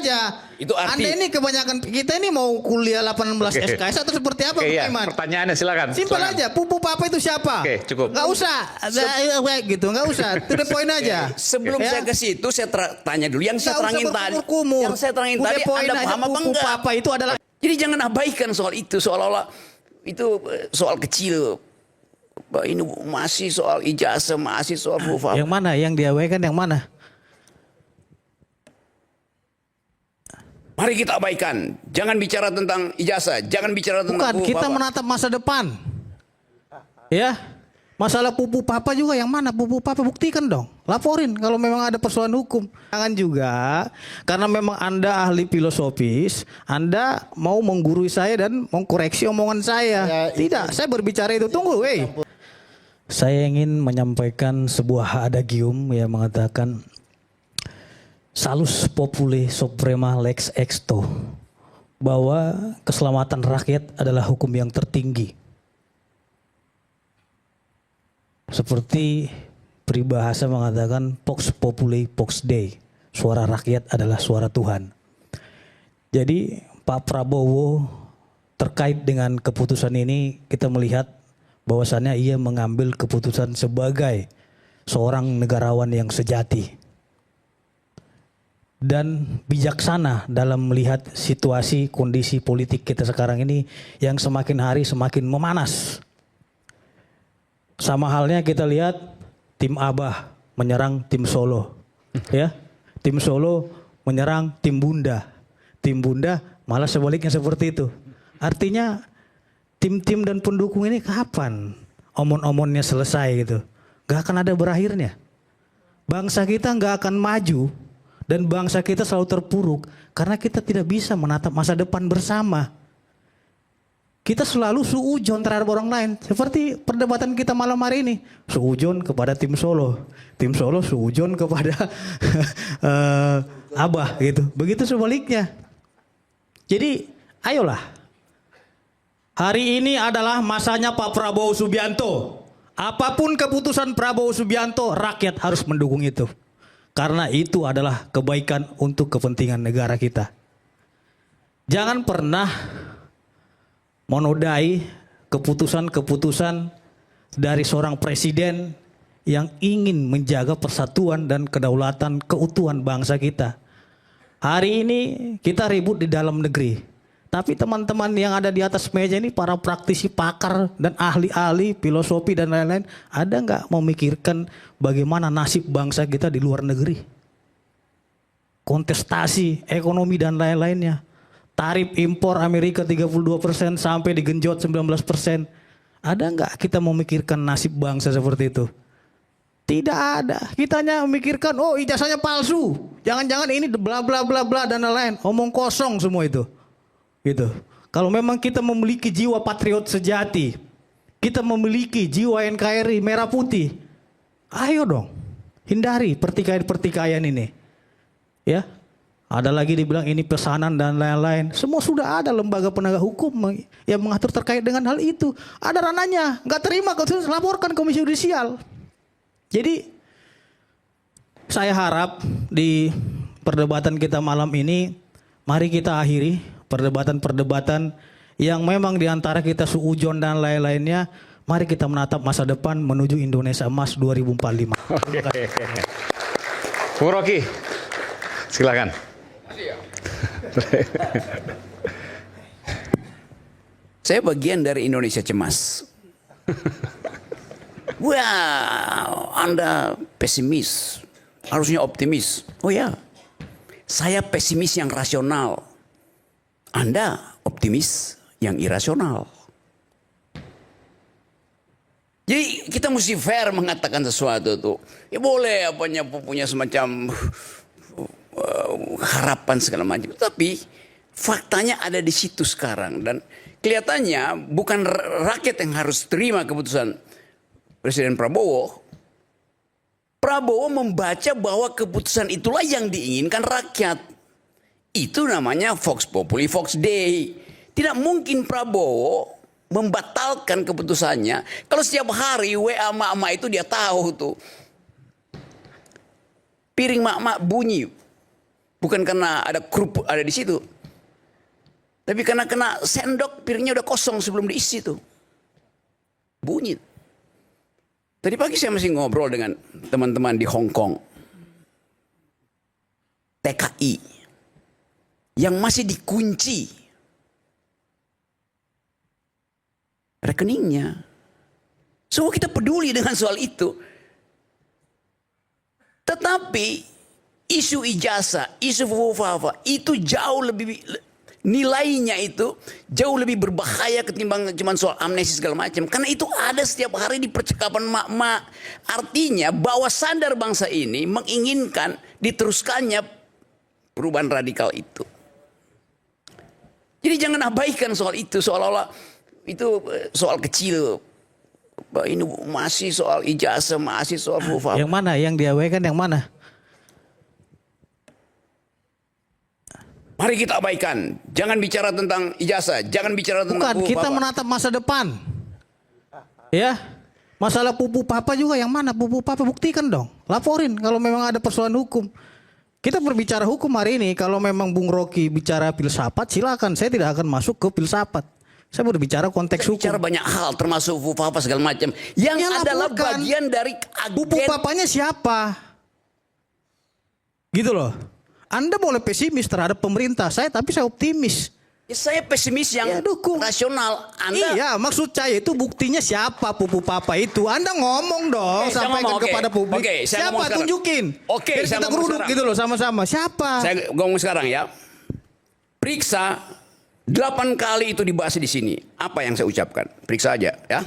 aja. Itu arti. Anda ini kebanyakan, kita ini mau kuliah 18 SKS atau seperti apa? Iya, Iman? pertanyaannya silakan. Simpel aja, pupu papa itu siapa? Oke, cukup. Nggak usah, gitu, nggak usah. To the point aja. Sebelum Ya. saya ke situ, saya tanya dulu. Yang saya Nggak usah terangin tadi, berkumur-kumur. yang saya terangin To the tadi, point Anda aja, paham apa pupu enggak? papa itu adalah. Jadi jangan abaikan soal itu, seolah-olah itu soal kecil. Ini masih soal ijazah, masih soal fufa. Yang mana? Yang diabaikan yang mana? Mari kita abaikan. Jangan bicara tentang ijazah, jangan bicara tentang Bukan, fufa. kita menatap masa depan. Ya. Masalah pupu papa juga yang mana? Pupu papa buktikan dong. Laporin kalau memang ada persoalan hukum. Jangan juga karena memang Anda ahli filosofis, Anda mau menggurui saya dan mengkoreksi omongan saya. Tidak, saya berbicara itu. Tunggu, Saya ingin menyampaikan sebuah adagium yang mengatakan salus populi suprema lex exto, bahwa keselamatan rakyat adalah hukum yang tertinggi. Seperti peribahasa mengatakan vox populi vox Dei, suara rakyat adalah suara Tuhan. Jadi Pak Prabowo terkait dengan keputusan ini, kita melihat bahwasannya ia mengambil keputusan sebagai seorang negarawan yang sejati dan bijaksana dalam melihat situasi kondisi politik kita sekarang ini yang semakin hari semakin memanas. Sama halnya kita lihat tim Abah menyerang tim Solo, ya, tim Solo menyerang tim Bunda malah sebaliknya seperti itu. Artinya tim-tim dan pendukung ini kapan omon-omonnya selesai gitu? Gak akan ada berakhirnya. Bangsa kita gak akan maju dan bangsa kita selalu terpuruk karena kita tidak bisa menatap masa depan bersama. Kita selalu suujon terhadap orang lain. Seperti perdebatan kita malam hari ini. Suujon kepada tim Solo suujon kepada Abah gitu. Begitu sebaliknya. Jadi ayolah. Hari ini adalah masanya Pak Prabowo Subianto. Apapun keputusan Prabowo Subianto, rakyat harus mendukung itu. Karena itu adalah kebaikan untuk kepentingan negara kita. Jangan pernah menodai keputusan-keputusan dari seorang presiden yang ingin menjaga persatuan dan kedaulatan keutuhan bangsa kita. Hari ini kita ribut di dalam negeri, tapi teman-teman yang ada di atas meja ini para praktisi, pakar dan ahli-ahli filosofi dan lain-lain, ada nggak memikirkan bagaimana nasib bangsa kita di luar negeri? Kontestasi ekonomi dan lain-lainnya. Tarif impor Amerika 32% sampai digenjot 19%. Ada nggak kita memikirkan nasib bangsa seperti itu? Tidak ada. Kita hanya memikirkan, oh ijazahnya palsu. Jangan-jangan ini bla bla bla bla dan lain-lain. Omong kosong semua itu. Gitu. Kalau memang kita memiliki jiwa patriot sejati, kita memiliki jiwa NKRI merah putih, ayo dong hindari pertikaian-pertikaian ini. Ya. Ada lagi dibilang ini pesanan dan lain-lain. Semua sudah ada lembaga penegak hukum yang mengatur terkait dengan hal itu. Ada ranahnya. Nggak terima, laporkan Komisi Yudisial. Jadi saya harap di perdebatan kita malam ini, mari kita akhiri perdebatan-perdebatan yang memang diantara kita suujon dan lain-lainnya. Mari kita menatap masa depan menuju Indonesia Emas 2045. Oke. Bung Rocky, silakan. Saya bagian dari Indonesia Cemas. Wow, Anda pesimis, harusnya optimis. Oh ya, saya pesimis yang rasional. Anda optimis yang irasional. Jadi kita mesti fair mengatakan sesuatu tuh. Ya boleh apanya punya semacam harapan segala macam. Tapi faktanya ada di situ sekarang. Dan kelihatannya bukan rakyat yang harus terima keputusan Presiden Prabowo. Prabowo membaca bahwa keputusan itulah yang diinginkan rakyat. Itu namanya Vox Populi, Vox Dei. Tidak mungkin Prabowo membatalkan keputusannya kalau setiap hari WA mak-mak itu dia tahu tuh. Piring mak-mak bunyi. Bukan karena ada kerupuk ada di situ. Tapi karena kena sendok, piringnya udah kosong sebelum diisi tuh. Bunyi. Tadi pagi saya masih ngobrol dengan teman-teman di Hong Kong. TKI. Yang masih dikunci rekeningnya. Semua kita peduli dengan soal itu. Tetapi isu ijazah, isu fufafa itu jauh lebih, nilainya itu jauh lebih berbahaya ketimbang cuma soal amnesti segala macam. Karena itu ada setiap hari di percakapan mak-mak. Artinya bawah sadar bangsa ini menginginkan diteruskannya perubahan radikal itu. Jadi jangan abaikan soal itu, seolah-olah itu soal kecil. Ini masih soal ijazah, masih soal fufafa. Yang mana? Yang diabaikan yang mana? Mari kita abaikan. Jangan bicara tentang ijazah, jangan bicara tentang Bukan, fufafa. kita menatap masa depan. Ya. Masalah pupu papa juga yang mana? Pupu papa buktikan dong. Laporin kalau memang ada persoalan hukum. Kita berbicara hukum hari ini, kalau memang Bung Rocky bicara filsafat silakan. Saya tidak akan masuk ke filsafat. Saya berbicara konteks hukum. Bicara banyak hal termasuk fufafa segala macam. Yang Ya, adalah laporkan. bagian dari Pupu agen. papanya siapa? Gitu loh. Anda boleh pesimis terhadap pemerintah saya, tapi saya optimis. Ya, saya pesimis yang Ya, dukung. rasional. Anda Iya, maksud saya itu buktinya siapa pupu papa itu. Anda ngomong dong, Oke, saya sampaikan ngomong, oke. kepada publik. Oke, saya Siapa ngomong sekarang. tunjukin? Oke, Biar saya kita ngomong geruduk sekarang. gitu loh sama-sama. Siapa? Saya ngomong sekarang ya. Periksa 8 kali itu dibahas di sini. Apa yang saya ucapkan? Periksa aja ya.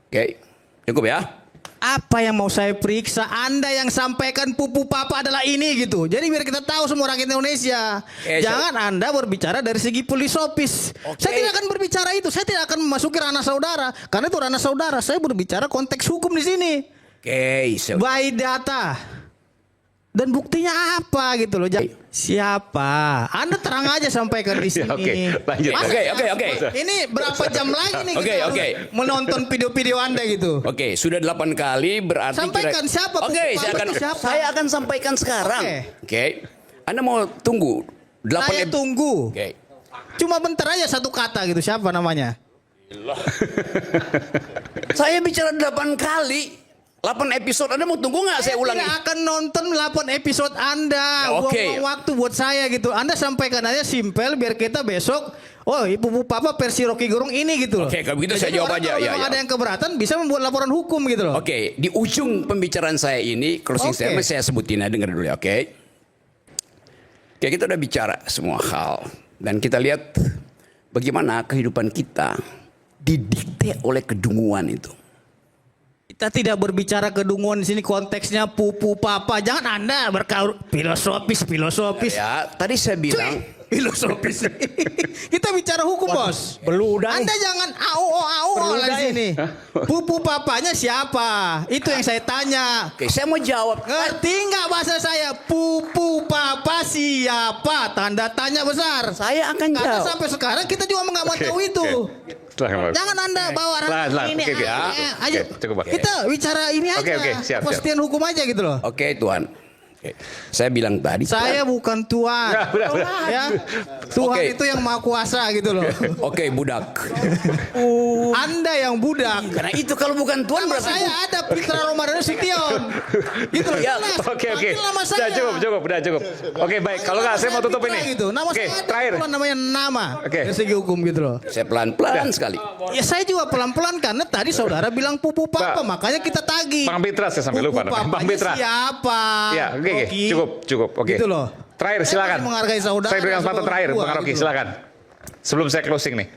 Oke. Cukup ya. Apa yang mau saya periksa? Anda yang sampaikan pupu papa adalah ini gitu. Jadi biar kita tahu semua rakyat Indonesia. Jangan Anda berbicara dari segi filosofis. Oke. Saya tidak akan berbicara itu. Saya tidak akan memasuki ranah saudara. Karena itu ranah saudara. Saya berbicara konteks hukum di sini. Oke, By data. Dan buktinya apa gitu loh. Siapa? Anda terang aja sampaikan di sini. Oke, lanjut. Masa Oke. Ini berapa jam lagi nih Oke, kita oke. menonton video-video Anda gitu. Oke, sudah 8 kali berarti Sampaikan siapa Oke, pupu saya papa akan itu siapa? saya akan sampaikan sekarang. Oke. Anda mau tunggu 8 Saya tunggu. Oke. Cuma bentar aja satu kata gitu. Siapa namanya? Saya bicara 8 kali. 8 episode. Anda mau tunggu nggak saya ulangi? Tidak akan nonton 8 episode Anda. Ya, oke. Buang-buang waktu buat saya gitu. Anda sampaikan aja simpel biar kita besok. Oh, ibu papa versi Rocky Gerung ini gitu loh. Oke, kalau begitu saya Jadi jawab orang aja. kalau Ya, memang ya. ada yang keberatan bisa membuat laporan hukum gitu loh. Oke, di ujung pembicaraan saya ini closing Oke. statement saya sebutin aja, dengar dulu ya, oke? Oke, kita udah bicara semua hal dan kita lihat bagaimana kehidupan kita didikte oleh kedunguan itu. Kita tidak berbicara kedunguan di sini konteksnya pupu papa. Jangan Anda berkaur filosofis. Ya, tadi saya bilang Filosofis. Kita bicara hukum, Bos. Beludang. Anda jangan au lah di sini. Pupu papanya siapa? Itu yang saya tanya. oke, saya mau jawab. Ngerti nggak bahasa saya? Pupu papa siapa? Tanda tanya besar. Saya akan Karena jawab. sampai sekarang kita juga nggak mau tahu itu. Silakan, Bang. Jangan Anda bawa Silakan, ini. oke, Ayo, cukup, Bang. kita bicara ini aja. Oke, siap. Kepastian hukum aja gitu loh. Oke, Tuhan. Oke. Saya bilang tadi. Saya bukan Tuhan. Ya, udah. Ya. Tuhan Oke. itu yang maha kuasa gitu loh. Oke, budak. Anda yang budak. Karena itu kalau bukan Tuhan Nama berarti saya ada Pitra Romadhon Sution. Gitu loh. Ya, Jelas. Oke. Panggil nama Sudah saya. cukup, udah cukup. Oke, baik. Kalau nggak saya mau tutup Pitra ini. Gitu. Nama Oke, saya ada. terakhir. Bukan namanya nama. Oke. Dari segi hukum gitu loh. saya pelan-pelan sekali. Ya saya juga pelan-pelan karena tadi saudara bilang pupu papa, Pak. makanya kita tagih. Bang Pitra saya sampai lupa. Pupu namanya. Bang papanya Pitra. siapa? Ya, oke. Rocky. Cukup. Oke. Gitu loh. Terakhir, Saya silakan. masih menghargai saudara Saya berikan kesempatan sebagai terakhir, orang tua, Bang Rocky, gitu. silakan. Sebelum saya closing nih.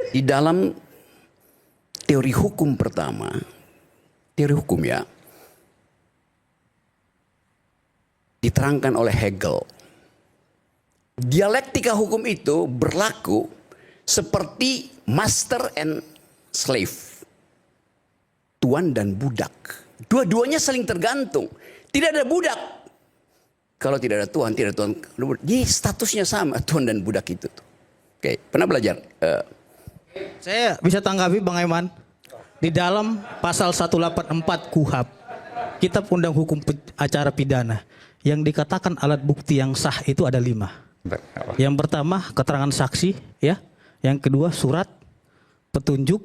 Di dalam teori hukum pertama, teori hukum ya, diterangkan oleh Hegel. Dialektika hukum itu berlaku seperti master and slave. Tuan dan budak. Dua-duanya saling tergantung. Tidak ada budak. Kalau tidak ada tuan, tidak ada tuan. Jadi statusnya sama, tuan dan budak itu. Oke, pernah belajar? Saya bisa tanggapi Bang Eman. Di dalam pasal 184 KUHP Kitab Undang Hukum Acara Pidana yang dikatakan alat bukti yang sah itu ada 5. Yang pertama keterangan saksi, ya. Yang kedua surat, petunjuk,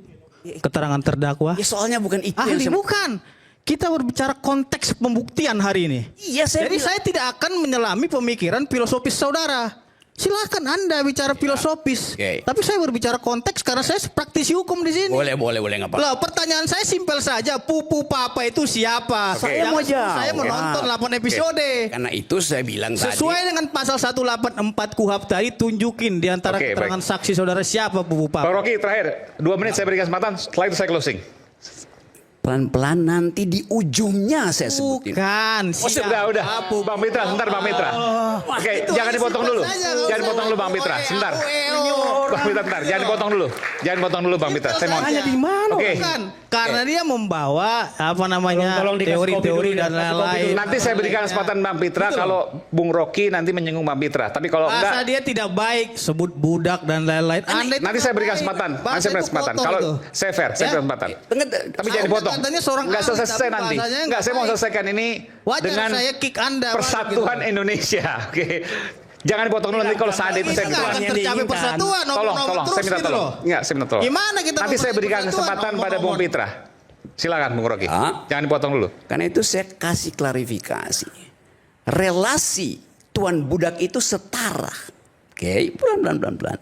keterangan terdakwa. Ya soalnya bukan itu yang Ahli bukan. Kita berbicara konteks pembuktian hari ini. Iya, Jadi saya tidak akan menyelami pemikiran filosofis saudara. Silakan Anda bicara filosofis. Oke. Tapi saya berbicara konteks karena saya praktisi hukum di sini. boleh nggak apa. Loh, pertanyaan saya simpel saja. Pupu Papa itu siapa? Oke. Saya Jangan mau jawab. Saya menonton 8 episode. Karena itu saya bilang Sesuai tadi. dengan pasal 184 KUHP tadi, tunjukin di antara Oke, keterangan saksi saudara siapa Pupu Pak Papa. Rocky terakhir 2 menit saya berikan kesempatan, setelah itu saya closing. Pelan-pelan nanti di ujungnya saya sebutin. Bukan. Oh udah. Bang Mitra, sebentar Bang Mitra. Oke, jangan dipotong dulu. Jangan dipotong dulu Bang Mitra, sebentar. Bang Mitra, sebentar. Jangan dipotong dulu. Jangan potong dulu Bang Mitra. Saya mohon. di mana? Oke. Bukan. Karena dia membawa apa namanya Tolong dikasih kopi teori-teori dulu ya, dan kasih kopi lain-lain. dulu. Nanti saya berikan kesempatan Bang Mitra kalau Bung Rocky nanti menyinggung Bang Mitra. Tapi kalau Masa enggak dia tidak baik sebut budak dan lain-lain. Anda itu nanti saya nggak berikan baik. kesempatan. Bangsa Nanti saya berikan itu kesempatan. kotor Kalau itu. saya fair, saya Ya? berikan kesempatan. Tapi jangan Anda dipotong. katanya seorang Enggak ahli, selesai tapi nanti. bahasanya Enggak, nggak saya mau baik. selesaikan ini Wajar dengan saya kick Anda, Pak, Persatuan gitu. Indonesia. Oke. Jangan dipotong dulu nanti kalau seandainya Kita saya nggak akan yang tercapai diinginkan. persatuan. tolong, saya minta gitu tolong. loh. Enggak, saya minta tolong. Gimana kita Nanti saya memperbaiki berikan persatuan, kesempatan pada omong-omong. Bung Mitra. Silakan Bung Rocky. Ah. Jangan dipotong dulu. Karena itu saya kasih klarifikasi. Relasi tuan budak itu setara. Oke, pelan-pelan.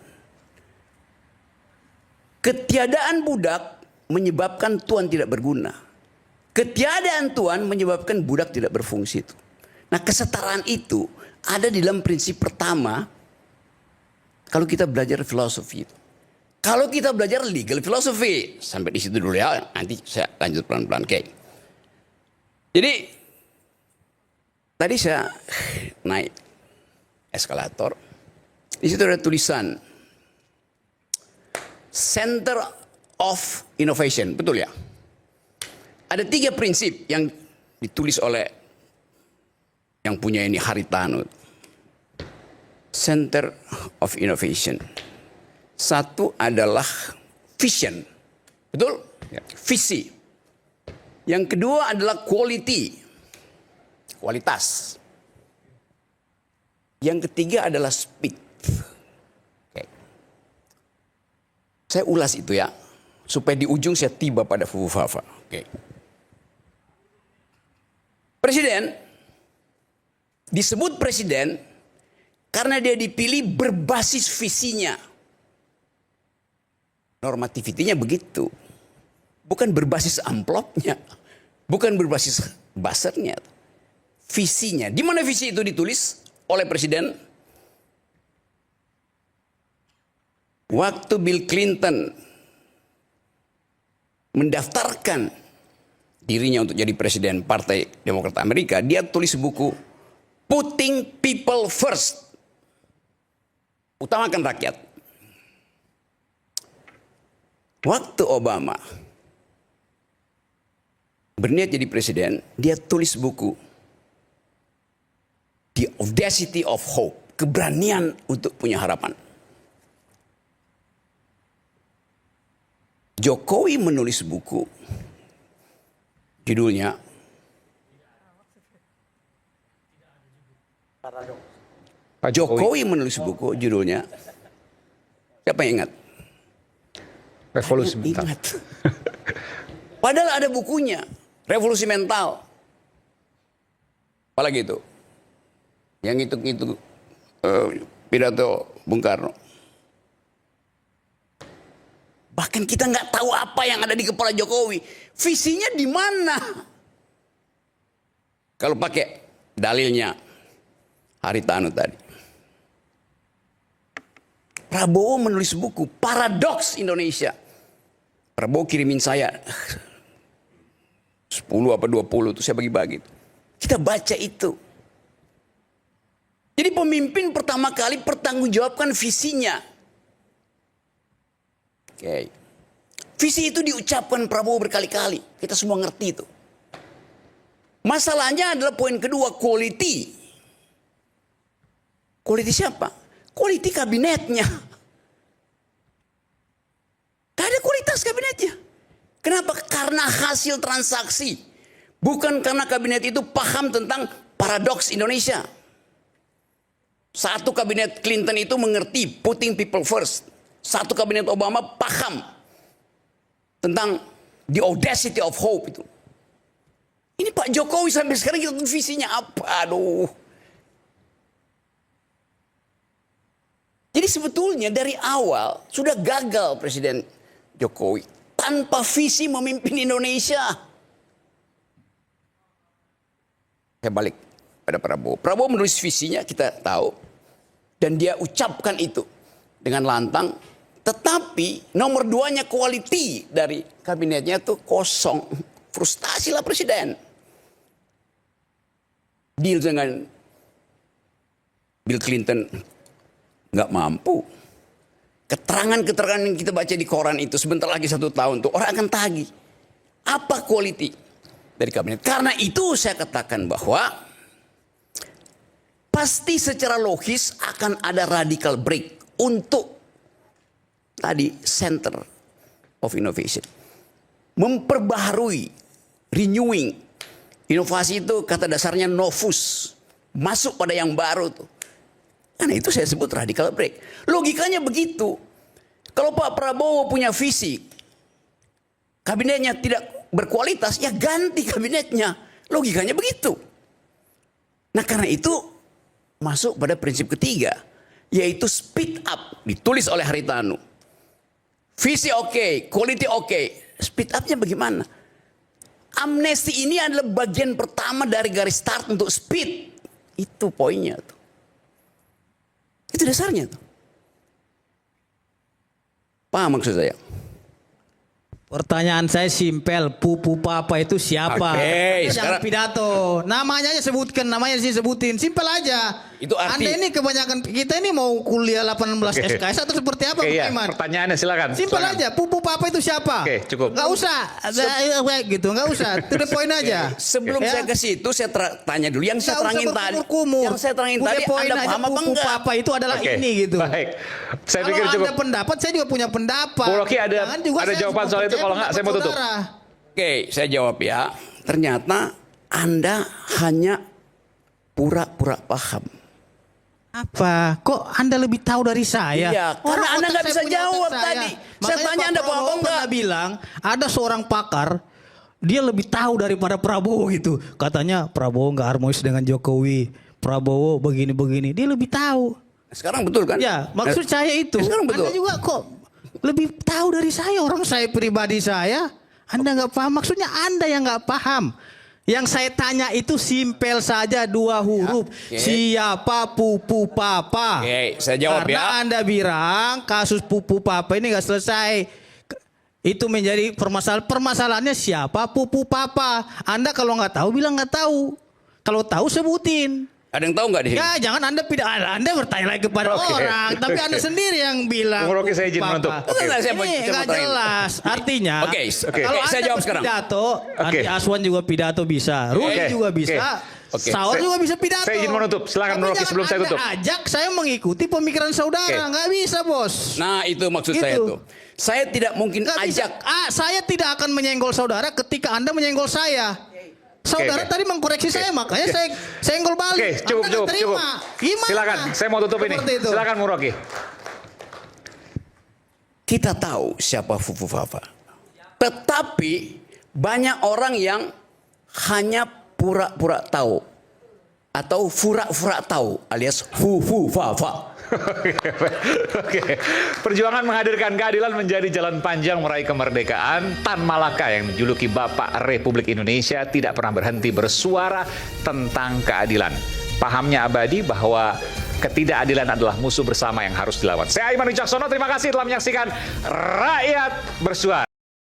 Ketiadaan budak menyebabkan tuan tidak berguna. Ketiadaan tuan menyebabkan budak tidak berfungsi itu. Nah, kesetaraan itu ada di dalam prinsip pertama kalau kita belajar filosofi itu. Kalau kita belajar legal philosophy, sampai di situ dulu ya, nanti saya lanjut pelan-pelan. Oke. Jadi tadi saya naik eskalator, di situ ada tulisan Center of Innovation, betul ya? Ada 3 prinsip yang ditulis oleh yang punya ini Haritanu. Center of Innovation. Satu adalah vision, betul? Ya. Visi. Yang kedua adalah quality, kualitas. Yang ketiga adalah speed. Oke. Saya ulas itu ya, supaya di ujung saya tiba pada Fufafa. Oke. Presiden disebut presiden karena dia dipilih berbasis visinya. Normativitinya begitu. Bukan berbasis amplopnya. Bukan berbasis buzzernya. Visinya. Di mana visi itu ditulis oleh presiden? Waktu Bill Clinton mendaftarkan dirinya untuk jadi presiden Partai Demokrat Amerika, dia tulis buku Putting People First. Utamakan rakyat. Waktu Obama berniat jadi presiden, dia tulis buku The Audacity of Hope, keberanian untuk punya harapan. Jokowi menulis buku, judulnya Jokowi menulis buku, judulnya siapa yang ingat? Revolusi Yang mental. ingat. Padahal ada bukunya, Revolusi Mental. Apalagi itu? Yang itu pidato Bung Karno. Bahkan kita nggak tahu apa yang ada di kepala Jokowi. Visinya di mana? Kalau pakai dalilnya Haritanu tadi. Prabowo menulis buku Paradoks Indonesia. Prabowo kirimin saya 10 apa 20 itu saya bagi-bagi. Kita baca itu. Jadi pemimpin pertama kali pertanggungjawabkan visinya. Oke. Visi itu diucapkan Prabowo berkali-kali. Kita semua ngerti itu. Masalahnya adalah poin kedua, quality. Quality siapa? Quality kabinetnya. Gak ada kualitas kabinetnya. Kenapa? Karena hasil transaksi Bukan karena kabinet itu paham tentang paradoks Indonesia. Satu kabinet Clinton itu mengerti putting people first. Satu kabinet Obama paham tentang the audacity of hope itu. Ini Pak Jokowi sampai sekarang kita tahu visinya apa. Aduh. Jadi sebetulnya dari awal sudah gagal Presiden Jokowi tanpa visi memimpin Indonesia. Saya balik pada Prabowo. Prabowo menulis visinya, kita tahu. Dan dia ucapkan itu dengan lantang. Tetapi nomor 2-nya quality dari kabinetnya itu kosong. Frustasi lah Presiden. Deal dengan Bill Clinton nggak mampu. Keterangan-keterangan yang kita baca di koran itu sebentar lagi 1 tahun tuh orang akan tagih. Apa quality dari kabinet? Karena itu saya katakan bahwa pasti secara logis akan ada radical break untuk tadi center of innovation. Memperbaharui, renewing. Inovasi itu kata dasarnya novus. Masuk pada yang baru tuh. Karena itu saya sebut radical break. Logikanya begitu. Kalau Pak Prabowo punya visi, kabinetnya tidak berkualitas, ya ganti kabinetnya. Logikanya begitu. Nah karena itu masuk pada prinsip ketiga, yaitu speed up. Ditulis oleh Haritanu. Visi oke, quality oke. Speed upnya bagaimana? Amnesti ini adalah bagian pertama dari garis start untuk speed. Itu poinnya tuh. Itu dasarnya tuh. Paham maksud saya? Pertanyaan saya simpel, Pupu Papa itu siapa? Oke, Jangan sekarang- pidato. Namanya aja sebutkan, namanya sih sebutin. Simpel aja. Itu arti- Anda ini kebanyakan, kita ini mau kuliah 18 Oke. SKS atau seperti apa? Oke, ya. Bagaimana? Pertanyaannya silakan. Simpel Silakan. aja, Pupu Papa itu siapa? Oke, cukup. Gak usah, gitu, gak usah. To the point aja. Sebelum Ya. saya ke situ, saya tanya dulu. Yang saya Nggak usah terangin tadi, berkumur-kumur. yang saya terangin To the tadi, point Anda aja, paham apa Pupu enggak? Papa itu adalah Oke, ini gitu. Baik. Saya Kalau pikir cukup. Anda pendapat, saya juga punya pendapat. Bu Rocky ada Jangan juga saya jawaban soal itu, kalau nggak saya mau tutup. saudara. Oke, saya jawab ya. Ternyata Anda hanya pura-pura paham. Apa? Kok Anda lebih tahu dari saya? Iya, karena Anda otak nggak saya bisa punya jawab otak saya. tadi. Saya Makanya tanya Pak Anda paham Prabowo apa enggak? pernah bilang, ada seorang pakar, dia lebih tahu daripada Prabowo gitu. Katanya Prabowo nggak harmonis dengan Jokowi. Prabowo begini-begini. Dia lebih tahu. Sekarang betul kan? Ya, maksud saya itu. Sekarang betul. Anda juga kok lebih tahu dari saya. Orang saya pribadi saya. Anda nggak paham. Maksudnya Anda yang nggak paham. Yang saya tanya itu simpel saja 2 huruf. oke. Siapa Pupu Papa? Oke, saya jawab Karena ya. Anda bilang kasus Pupu Papa ini nggak selesai. Itu menjadi permasalahan. Permasalahannya siapa Pupu Papa? Anda kalau nggak tahu bilang nggak tahu. Kalau tahu sebutin. Ada yang tahu nggak di sini? Ya jangan Anda bertanya lagi kepada Oke. orang, tapi Anda sendiri yang bilang. Bung Rocky, saya izin Papa. menutup. Oke. Saya mau- Ini saya mau nggak terangin. jelas. Artinya, Oke, kalau saya Anda jawab sekarang. pidato, Oke. Andi Aswan juga pidato bisa, Rudi Oke. juga bisa, Oke. Saur Saya- juga bisa pidato. saya izin menutup. Silakan, Tapi Bung Rocky, jangan sebelum saya Anda tutup. ajak saya mengikuti pemikiran saudara, Oke. nggak bisa bos. Nah, itu maksud Gitu. saya tuh. Saya tidak mungkin Nggak bisa. ajak. Saya tidak akan menyenggol saudara ketika Anda menyenggol saya. Saudara Oke. tadi mengkoreksi saya, makanya saya senggol balik. Oke, cukup, Anda nggak cukup, terima. cukup. Gimana? Silakan, saya mau tutup ini. Seperti itu. Silakan, Bung Rocky. Kita tahu siapa Fufu Fafa. Tetapi banyak orang yang hanya pura-pura tahu. Atau fura-fura tahu alias Fufu Fafa. Oke. Perjuangan menghadirkan keadilan menjadi jalan panjang meraih kemerdekaan. Tan Malaka yang menjuluki Bapak Republik Indonesia tidak pernah berhenti bersuara tentang keadilan. Pahamnya abadi bahwa ketidakadilan adalah musuh bersama yang harus dilawan. Saya Aiman Wicaksono, terima kasih telah menyaksikan Rakyat Bersuara.